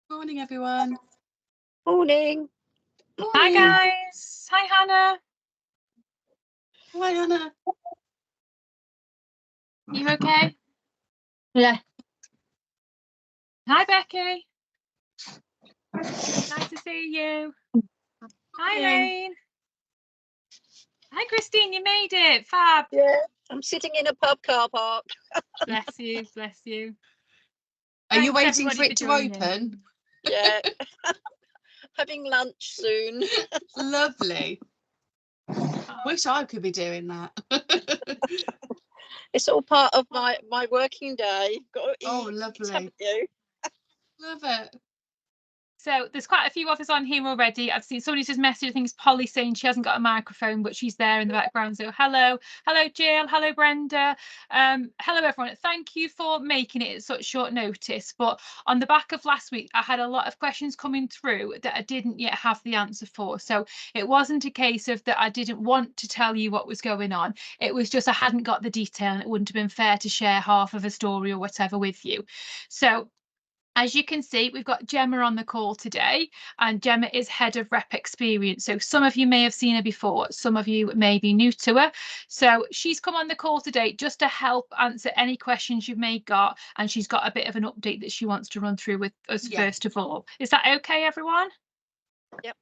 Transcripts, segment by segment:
Morning, everyone. Morning. Hi Morning. guys. Hi Hannah. Hi, Anna. You okay? Yeah. Hi Becky. Nice to see you. Hi Rain. Hi Christine, you made it. Fab. Yeah. I'm sitting in a pub car park. Bless you, bless you. Are you Thanks, waiting for everybody, it to joining. open? Yeah. Having lunch soon. Lovely. Wish I could be doing that. It's all part of my working day. Got to eat, Oh, lovely. haven't you? Love it. So there's quite a few of us on here already. I've seen somebody's just messaged, I think it's Polly, saying she hasn't got a microphone, but she's there in the background. So hello Jill, hello Brenda, hello everyone. Thank you for making it at such short notice. But on the back of last week, I had a lot of questions coming through that I didn't yet have the answer for. So it wasn't a case of that I didn't want to tell you what was going on. It was just I hadn't got the detail, and it wouldn't have been fair to share half of a story or whatever with you. So as you can see, we've got Gemma on the call today, and Gemma is head of rep experience. So some of you may have seen her before, some of you may be new to her. So she's come on the call today just to help answer any questions you may got, and she's got a bit of an update that she wants to run through with us first of all. Is that okay, everyone? Yep.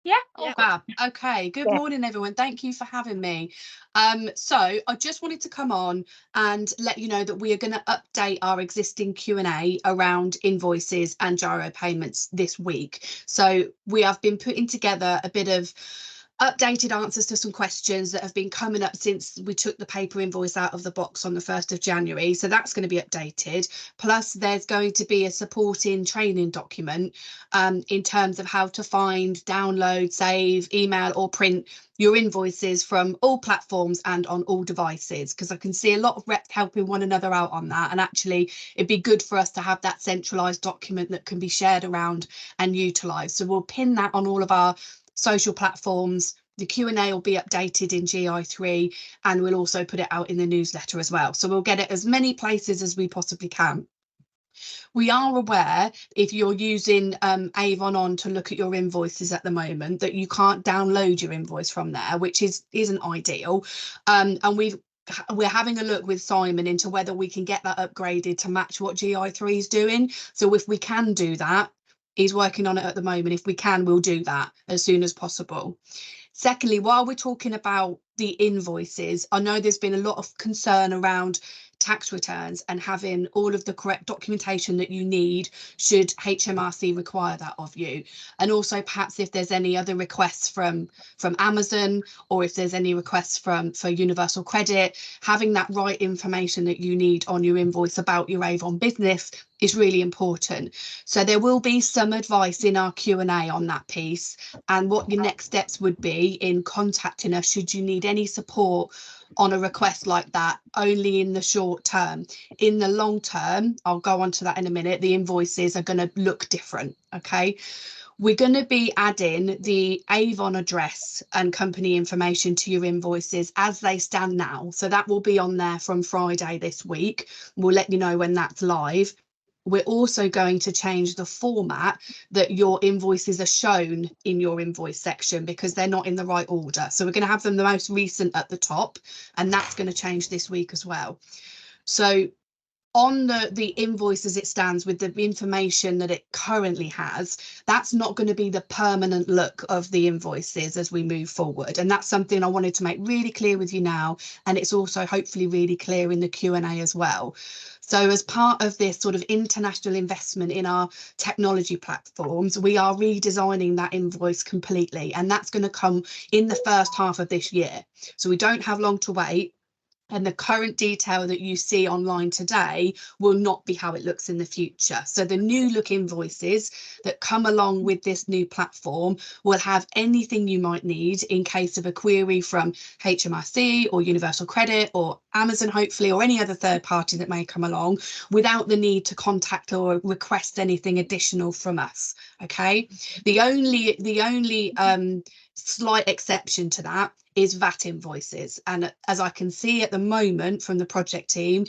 Yeah. Yep. Fab. Okay. Good morning, everyone. Thank you for having me. So I just wanted to come on and let you know that we are going to update our existing Q&A around invoices and gyro payments this week. So we have been putting together a bit of updated answers to some questions that have been coming up since we took the paper invoice out of the box on the 1st of January. So that's going to be updated. Plus, there's going to be a supporting training document in terms of how to find, download, save, email or print your invoices from all platforms and on all devices, because I can see a lot of reps helping one another out on that. And actually, it'd be good for us to have that centralised document that can be shared around and utilised. So we'll pin that on all of our social platforms. The Q&A will be updated in GI3, and we'll also put it out in the newsletter as well. So we'll get it as many places as we possibly can. We are aware, if you're using Avon On to look at your invoices at the moment, that you can't download your invoice from there, which isn't ideal. And we're having a look with Simon into whether we can get that upgraded to match what GI3 is doing. So if we can do that, he's working on it at the moment. If we can, we'll do that as soon as possible. Secondly, while we're talking about the invoices, I know there's been a lot of concern around tax returns and having all of the correct documentation that you need should HMRC require that of you. And also perhaps if there's any other requests from Amazon, or if there's any requests for Universal Credit, having that right information that you need on your invoice about your Avon business is really important. So there will be some advice in our Q&A on that piece, and what your next steps would be in contacting us should you need any support on a request like that, only in the short term. In the long term, I'll go on to that in a minute, the invoices are going to look different. Okay, we're going to be adding the Avon address and company information to your invoices as they stand now. So that will be on there from Friday this week. We'll let you know when that's live. We're also going to change the format that your invoices are shown in your invoice section, because they're not in the right order. So we're going to have them the most recent at the top, and that's going to change this week as well. So on the invoice as it stands, with the information that it currently has, that's not going to be the permanent look of the invoices as we move forward. And that's something I wanted to make really clear with you now. And it's also hopefully really clear in the Q&A as well. So as part of this sort of international investment in our technology platforms, we are redesigning that invoice completely. And that's going to come in the first half of this year. So we don't have long to wait. And the current detail that you see online today will not be how it looks in the future. So the new look invoices that come along with this new platform will have anything you might need in case of a query from HMRC or Universal Credit or Amazon, hopefully, or any other third party that may come along, without the need to contact or request anything additional from us. Okay, the only slight exception to that is VAT invoices. And as I can see at the moment from the project team,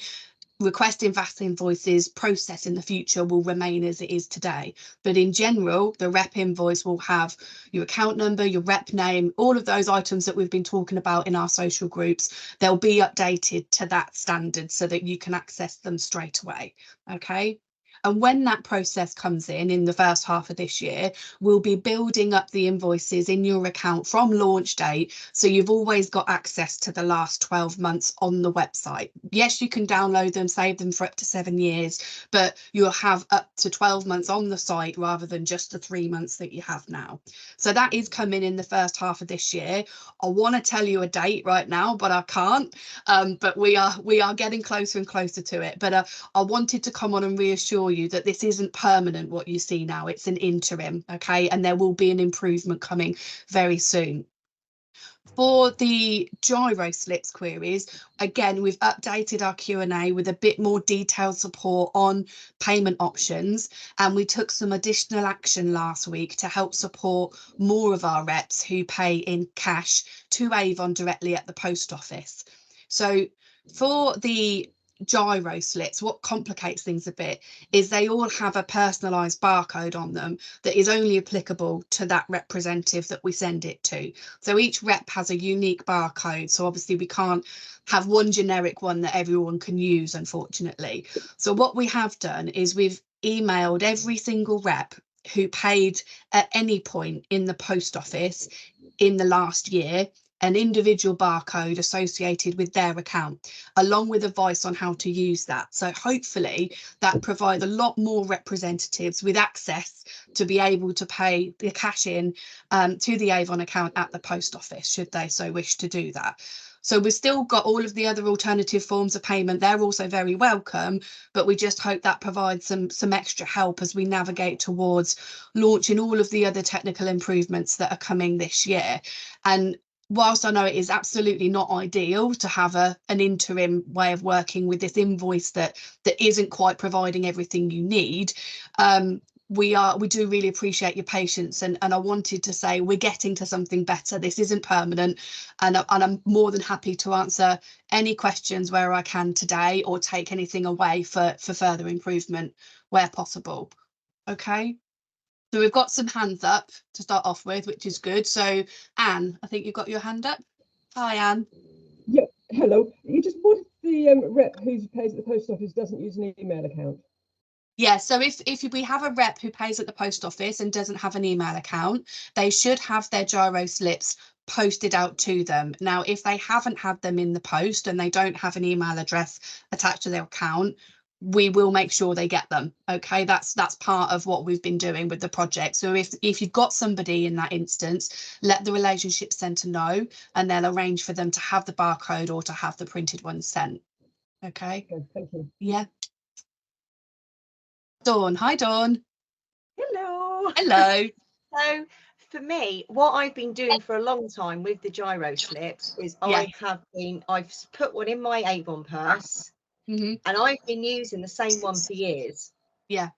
requesting VAT invoices process in the future will remain as it is today. But in general, the rep invoice will have your account number, your rep name, all of those items that we've been talking about in our social groups. They'll be updated to that standard so that you can access them straight away. Okay. And when that process comes in the first half of this year, we'll be building up the invoices in your account from launch date. So you've always got access to the last 12 months on the website. Yes, you can download them, save them for up to 7 years, but you'll have up to 12 months on the site rather than just the 3 months that you have now. So that is coming in the first half of this year. I want to tell you a date right now, but I can't. But we are getting closer and closer to it. But I wanted to come on and reassure you that this isn't permanent what you see now. It's an interim, okay, and there will be an improvement coming very soon. For the gyro slips queries, again, we've updated our Q&A with a bit more detailed support on payment options, and we took some additional action last week to help support more of our reps who pay in cash to Avon directly at the post office. So for the gyro slips, what complicates things a bit is they all have a personalised barcode on them that is only applicable to that representative that we send it to. So each rep has a unique barcode. So obviously we can't have one generic one that everyone can use, unfortunately. So what we have done is we've emailed every single rep who paid at any point in the post office in the last year an individual barcode associated with their account, along with advice on how to use that. So hopefully that provides a lot more representatives with access to be able to pay the cash in to the Avon account at the post office, should they so wish to do that. So we've still got all of the other alternative forms of payment. They're also very welcome, but we just hope that provides some extra help as we navigate towards launching all of the other technical improvements that are coming this year. And whilst I know it is absolutely not ideal to have an interim way of working with this invoice that isn't quite providing everything you need, we do really appreciate your patience, and I wanted to say we're getting to something better. This isn't permanent, and I'm more than happy to answer any questions where I can today or take anything away for further improvement where possible. Okay. So we've got some hands up to start off with, which is good. So Anne, I think you've got your hand up. Hi, Anne. Yeah, hello. You just what if the rep who pays at the post office doesn't use an email account? Yeah, so if we have a rep who pays at the post office and doesn't have an email account, they should have their gyro slips posted out to them. Now, if they haven't had them in the post and they don't have an email address attached to their account, we will make sure they get them. Okay, that's part of what we've been doing with the project. So if you've got somebody in that instance, let the relationship centre know and they'll arrange for them to have the barcode or to have the printed one sent. Okay. Okay, thank you. Yeah. Dawn. Hi, Dawn. Hello. Hello. So for me, what I've been doing for a long time with the gyro slips is Yeah. I've put one in my Avon purse. Mm-hmm. And I've been using the same one for years. Yeah.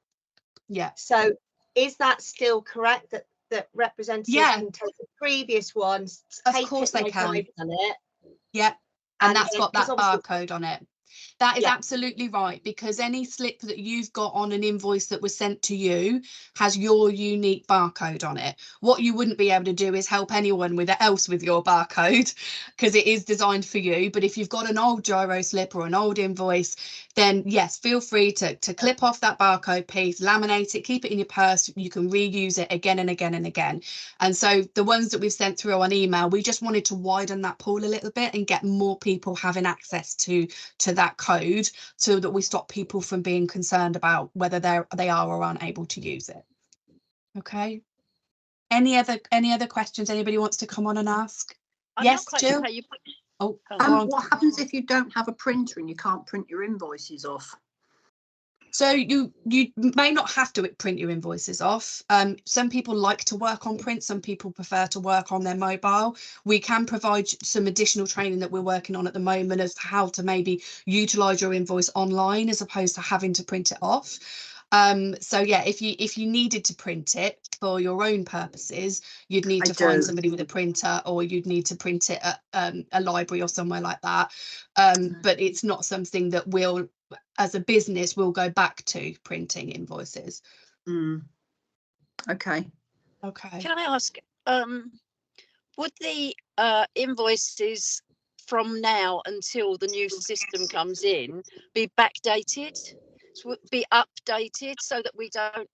Yeah. So is that still correct that representatives can take the previous ones, Of take course it they like can. I've done it? Yeah. And that's then, got that 'cause obviously- barcode on it. That is Yeah. absolutely right, because any slip that you've got on an invoice that was sent to you has your unique barcode on it. What you wouldn't be able to do is help anyone else with your barcode, because it is designed for you. But if you've got an old gyro slip or an old invoice, then yes, feel free to clip off that barcode piece, laminate it, keep it in your purse. You can reuse it again and again and again. And so the ones that we've sent through on email, we just wanted to widen that pool a little bit and get more people having access to that code, so that we stop people from being concerned about whether they are or aren't able to use it. Okay. Any other questions anybody wants to come on and ask? I'm Yes, not quite Jill? sure how you put. Oh, Oh, go on. What happens if you don't have a printer and you can't print your invoices off? So you may not have to print your invoices off. Some people like to work on print, some people prefer to work on their mobile. We can provide some additional training that we're working on at the moment as to how to maybe utilise your invoice online as opposed to having to print it off. So yeah, if you needed to print it for your own purposes, you'd need to find somebody with a printer, or you'd need to print it at a library or somewhere like that. But it's not something that we'll as a business will go back to printing invoices. Okay. Okay. Can I ask, would the invoices from now until the new system comes in be backdated, be updated, so that we don't,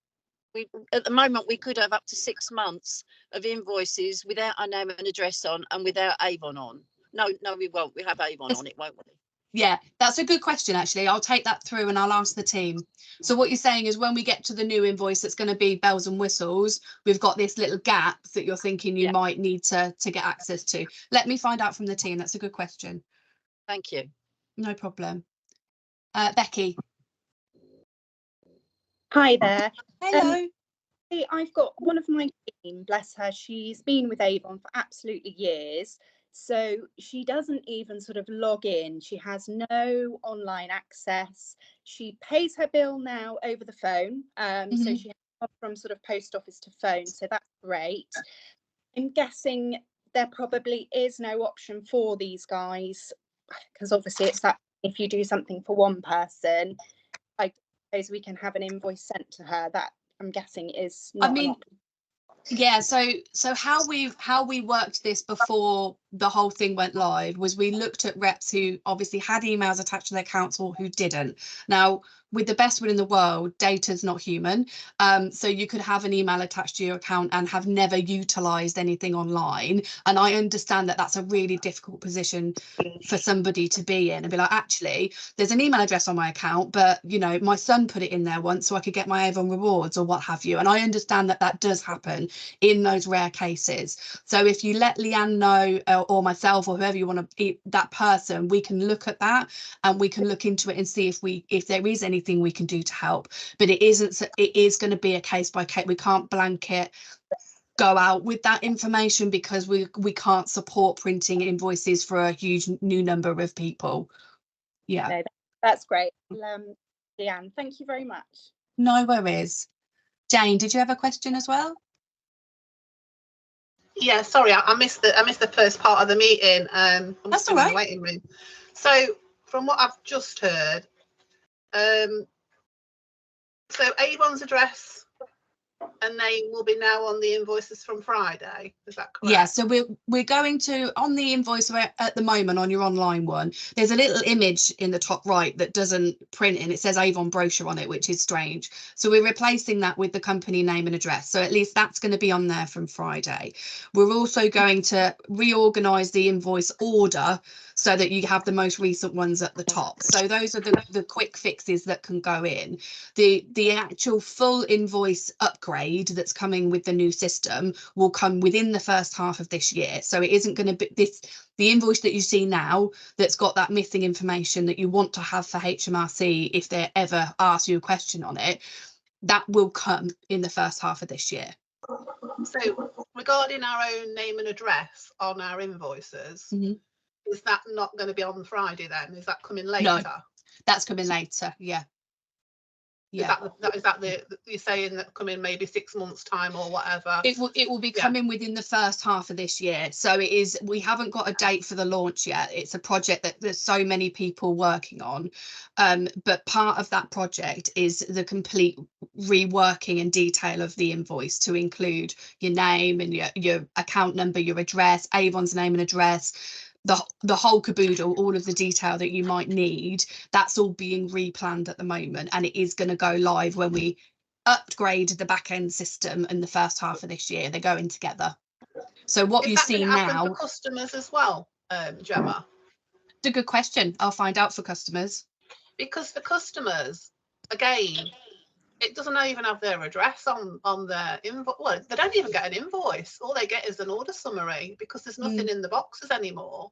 at the moment we could have up to 6 months of invoices without our name and address on and without Avon on? No, we won't. We have Avon on it, won't we? Yeah, that's a good question, actually. I'll take that through and I'll ask the team. So what you're saying is when we get to the new invoice that's going to be bells and whistles, we've got this little gap that you're thinking you might need to get access to. Let me find out from the team. That's a good question. Thank you. No problem. Becky. Hi there. Hello. I've got one of my team, bless her, she's been with Avon for absolutely years. So she doesn't even sort of log in. She has no online access. She pays her bill now over the phone. So she has from sort of post office to phone. So that's great. I'm guessing there probably is no option for these guys, because obviously it's that if you do something for one person, I suppose we can have an invoice sent to her. That I'm guessing is not an option. Yeah, so how we worked this before the whole thing went live was we looked at reps who obviously had emails attached to their accounts or who didn't. Now, with the best will in the world, data's not human. So you could have an email attached to your account and have never utilized anything online. And I understand that that's a really difficult position for somebody to be in and be like, actually, there's an email address on my account, but you know, my son put it in there once so I could get my Avon rewards or what have you. And I understand that that does happen in those rare cases. So if you let Leanne know or myself or whoever you want to be, that person, we can look at that and we can look into it and see if there is anything we can do to help. But it is going to be a case by case. We can't blanket go out with that information because we can't support printing invoices for a huge new number of people. Yeah, no, that's great. Leanne, thank you very much. No worries. Jane, did you have a question as well? Yeah, sorry, I missed the first part of the meeting. That's all right. In the waiting room. So from what I've just heard, so Avon's address and name will be now on the invoices from Friday. Is that correct? Yeah, so we're going to, on the invoice at the moment on your online one, there's a little image in the top right that doesn't print and it says Avon brochure on it, which is strange. So we're replacing that with the company name and address. So at least that's going to be on there from Friday. We're also going to reorganize the invoice order so that you have the most recent ones at the top. So those are the quick fixes that can go in. The actual full invoice upgrade that's coming with the new system will come within the first half of this year. So it isn't going to be the invoice that you see now that's got that missing information that you want to have for HMRC if they ever ask you a question on it, that will come in the first half of this year. So regarding our own name and address on our invoices, is that not going to be on Friday then? Is that coming later? No, that's coming later. Yeah. Yeah. Is that the you're saying that coming maybe 6 months time or whatever? It will be coming within the first half of this year. So it is, we haven't got a date for the launch yet. It's a project that there's so many people working on. But part of that project is the complete reworking and detail of the invoice to include your name and your account number, your address, Avon's name and address, the whole caboodle, all of the detail that you might need. That's all being replanned at the moment, and it is going to go live when we upgrade the back end system in the first half of this year. They're going together. So what you see now for customers as well, Gemma? It's a good question. I'll find out for customers. Because for customers, again, it doesn't even have their address on their invoice. Well, they don't even get an invoice. All they get is an order summary because there's nothing in the boxes anymore.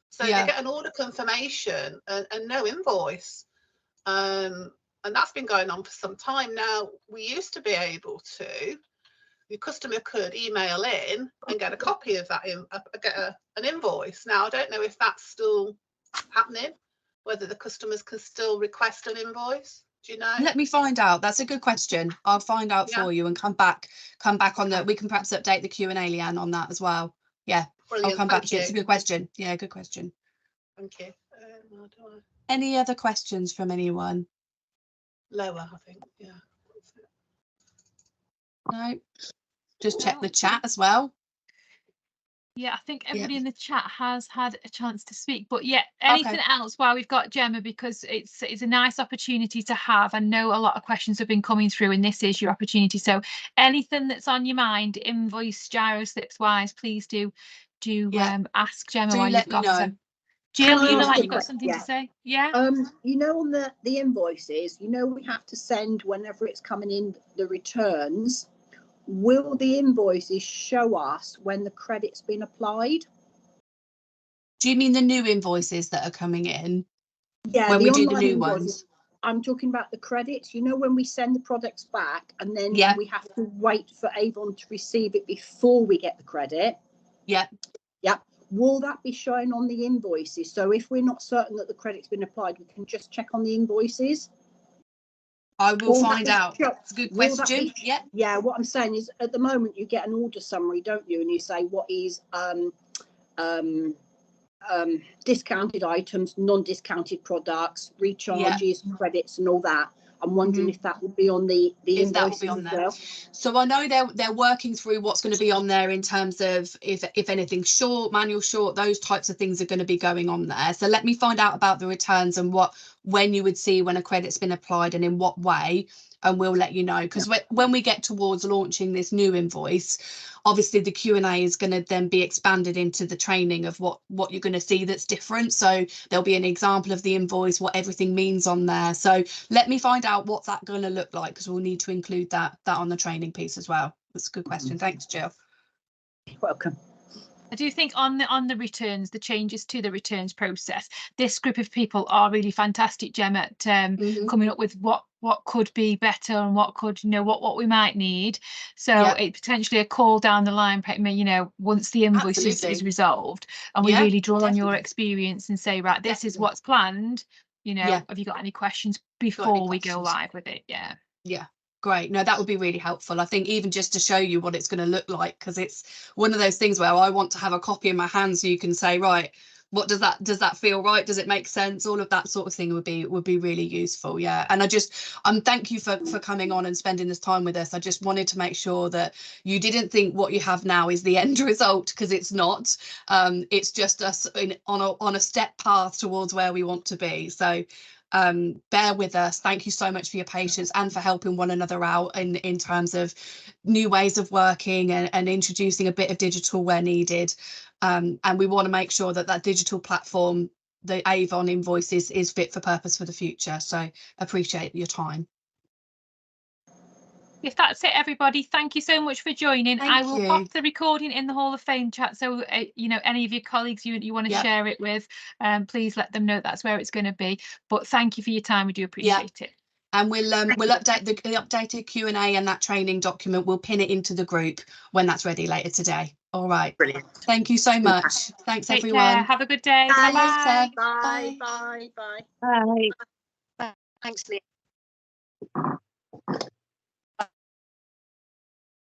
So they get an order confirmation and no invoice. And that's been going on for some time now. We used to be able to, the customer could email in and get a copy of that, an invoice. Now, I don't know if that's still happening, whether the customers can still request an invoice. Do you know? Let me find out. That's a good question. I'll find out for you and come back on that. We can perhaps update the Q&A, Leanne, on that as well. Yeah. Brilliant. I'll come back to you. It's a good question. Yeah, good question. Thank you. Any other questions from anyone? Lower, I think. Yeah. No. Just check the chat as well. Yeah, I think everybody in the chat has had a chance to speak. But yeah, anything else while we've got Gemma, because it's a nice opportunity to have. I know a lot of questions have been coming through, and this is your opportunity. So anything that's on your mind, invoice, gyro slips wise, please do ask Gemma while you've got them. Jill, you know, like you've got something to say? Yeah. You know, on the invoices, you know, we have to send whenever it's coming in the returns. Will the invoices show us when the credit's been applied? Do you mean the new invoices that are coming in? Yeah, when we do the new ones. I'm talking about the credits. You know, when we send the products back and then we have to wait for Avon to receive it before we get the credit. Yeah. Yep. Will that be showing on the invoices? So if we're not certain that the credit's been applied, we can just check on the invoices. I will find out. That's a good question. Yeah, what I'm saying is at the moment you get an order summary, don't you? And you say what is discounted items, non-discounted products, recharges, credits and all that. I'm wondering if that will be on the invoices as well. So I know they're working through what's going to be on there in terms of if anything's short, manual short, those types of things are going to be going on there. So let me find out about the returns and when you would see when a credit's been applied and in what way, and we'll let you know, because when we get towards launching this new invoice, obviously the Q&A is going to then be expanded into the training of what you're going to see that's different. So there'll be an example of the invoice, what everything means on there. So let me find out what's that going to look like, because we'll need to include that on the training piece as well. That's a good question. Thanks, Jill. Welcome. I do think on the returns, the changes to the returns process, this group of people are really fantastic, Gemma, at coming up with what could be better and what could, what we might need. So it's potentially a call down the line, once the invoice is resolved, and we really draw on your experience and say, right, this is what's planned. Have you got any questions before we go live with it? Yeah. Great. No, that would be really helpful. I think even just to show you what it's going to look like, because it's one of those things where I want to have a copy in my hand so you can say, right, what does that feel right? Does it make sense? All of that sort of thing would be really useful. Yeah. And thank you for coming on and spending this time with us. I just wanted to make sure that you didn't think what you have now is the end result, because it's not. It's just us on a step path towards where we want to be. So bear with us. Thank you so much for your patience and for helping one another out in terms of new ways of working and introducing a bit of digital where needed. And we want to make sure that digital platform, the Avon invoices, is fit for purpose for the future. So appreciate your time. If that's it, everybody, thank you so much for joining. I will pop the recording in the Hall of Fame chat, so any of your colleagues you want to share it with, please let them know that's where it's going to be. But thank you for your time. We do appreciate it. And we'll update the updated Q&A and that training document. We'll pin it into the group when that's ready later today. All right. Brilliant. Thank you so much. Thanks, Take everyone. Care. Have a good day. Bye. Bye. Bye. Bye. Bye. Thanks, Lee.